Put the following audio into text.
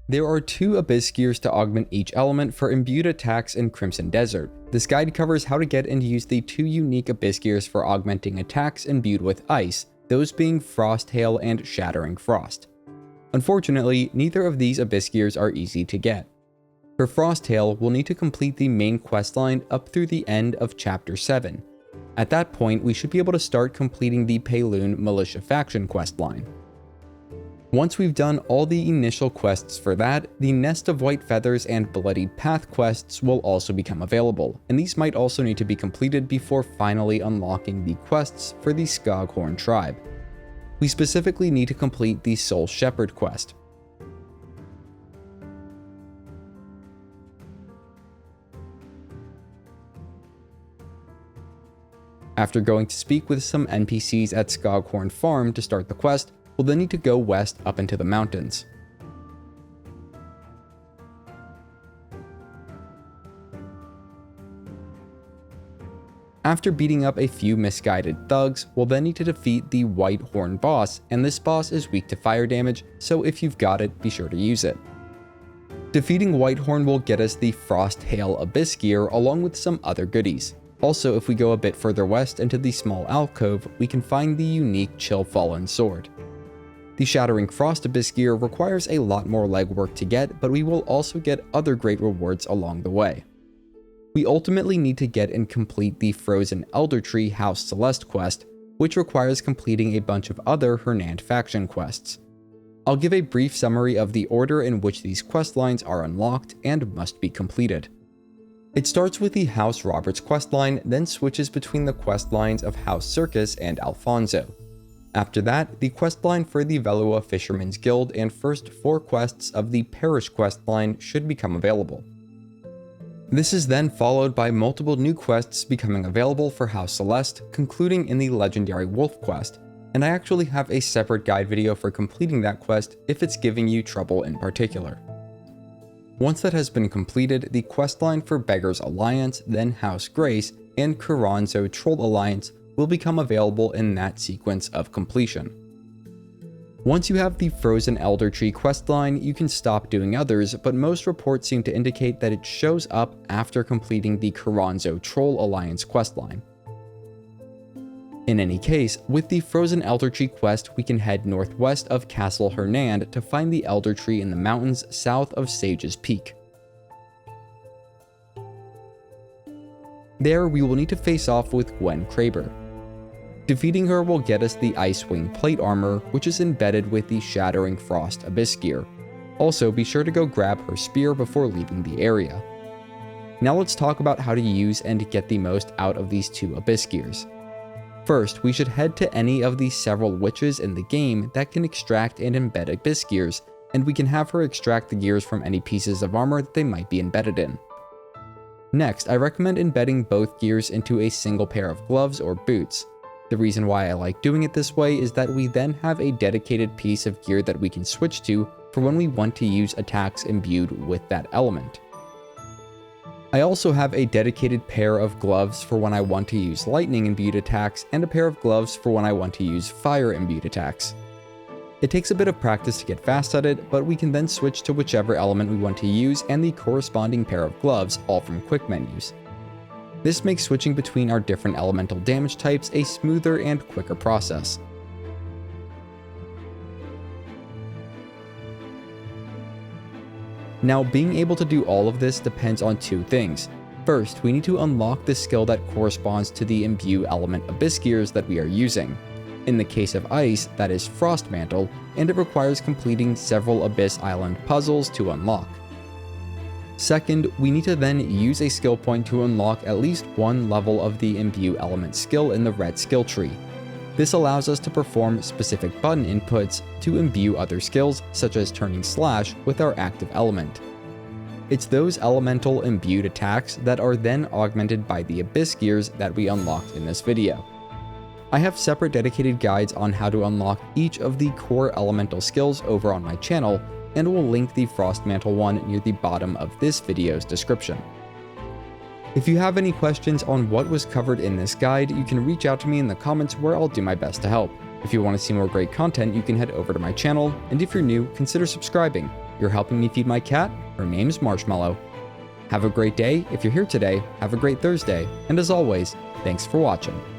There are 2 Abyss Gears to augment each element for imbued attacks in Crimson Desert. This guide covers how to get and use the 2 unique Abyss Gears for augmenting attacks imbued with ice, those being Frost Hail and Shattering Frost. Unfortunately, neither of these Abyss Gears are easy to get. For Frost Hail, we'll need to complete the main questline up through the end of Chapter 7. At that point, we should be able to start completing the Payloon Militia Faction questline. Once we've done all the initial quests for that, the Nest of White Feathers and Bloodied Path quests will also become available, and these might also need to be completed before finally unlocking the quests for the Skoghorn tribe. We specifically need to complete the Soul Shepherd quest. After going to speak with some NPCs at Skoghorn Farm to start the quest, we'll then need to go west up into the mountains. After beating up a few misguided thugs, we'll then need to defeat the White Horn boss, and this boss is weak to fire damage, so if you've got it, be sure to use it. Defeating Whitehorn will get us the Frost Hail Abyss Gear along with some other goodies. Also, if we go a bit further west into the small alcove, we can find the unique Chill Fallen sword. The Shattering Frost Abyss Gear requires a lot more legwork to get, but we will also get other great rewards along the way. We ultimately need to get and complete the Frozen Eldertree House Celeste quest, which requires completing a bunch of other Hernand faction quests. I'll give a brief summary of the order in which these questlines are unlocked and must be completed. It starts with the House Roberts questline, then switches between the questlines of House Circus and Alfonso. After that, the questline for the Velua Fisherman's Guild and first 4 quests of the Parish questline should become available. This is then followed by multiple new quests becoming available for House Celeste, concluding in the Legendary Wolf quest, and I actually have a separate guide video for completing that quest if it's giving you trouble in particular. Once that has been completed, the questline for Beggar's Alliance, then House Grace, and Kuranzo Troll Alliance will become available in that sequence of completion. Once you have the Frozen Eldertree questline, you can stop doing others, but most reports seem to indicate that it shows up after completing the Kuranzo Troll Alliance questline. In any case, with the Frozen Eldertree quest, we can head northwest of Castle Hernand to find the Eldertree in the mountains south of Sage's Peak. There, we will need to face off with Gwen Kraber. Defeating her will get us the Icewing Plate Armor, which is embedded with the Shattering Frost Abyss Gear. Also, be sure to go grab her spear before leaving the area. Now let's talk about how to use and get the most out of these 2 Abyss Gears. First, we should head to any of the several witches in the game that can extract and embed Abyss Gears, and we can have her extract the gears from any pieces of armor that they might be embedded in. Next, I recommend embedding both gears into a single pair of gloves or boots. The reason why I like doing it this way is that we then have a dedicated piece of gear that we can switch to for when we want to use attacks imbued with that element. I also have a dedicated pair of gloves for when I want to use lightning imbued attacks and a pair of gloves for when I want to use fire imbued attacks. It takes a bit of practice to get fast at it, but we can then switch to whichever element we want to use and the corresponding pair of gloves, all from quick menus. This makes switching between our different elemental damage types a smoother and quicker process. Now, being able to do all of this depends on 2 things. First, we need to unlock the skill that corresponds to the Imbue Element Abyss Gears that we are using. In the case of Ice, that is Frost Mantle, and it requires completing several Abyss Island puzzles to unlock. Second, we need to then use a skill point to unlock at least 1 level of the Imbue Element skill in the red skill tree. This allows us to perform specific button inputs to imbue other skills, such as turning slash with our active element. It's those elemental imbued attacks that are then augmented by the Abyss Gears that we unlocked in this video. I have separate dedicated guides on how to unlock each of the core elemental skills over on my channel, and will link the Frost Mantle one near the bottom of this video's description. If you have any questions on what was covered in this guide, you can reach out to me in the comments where I'll do my best to help. If you want to see more great content, you can head over to my channel, and if you're new, consider subscribing. You're helping me feed my cat. Her name's Marshmallow. Have a great day. If you're here today, have a great Thursday, and as always, thanks for watching.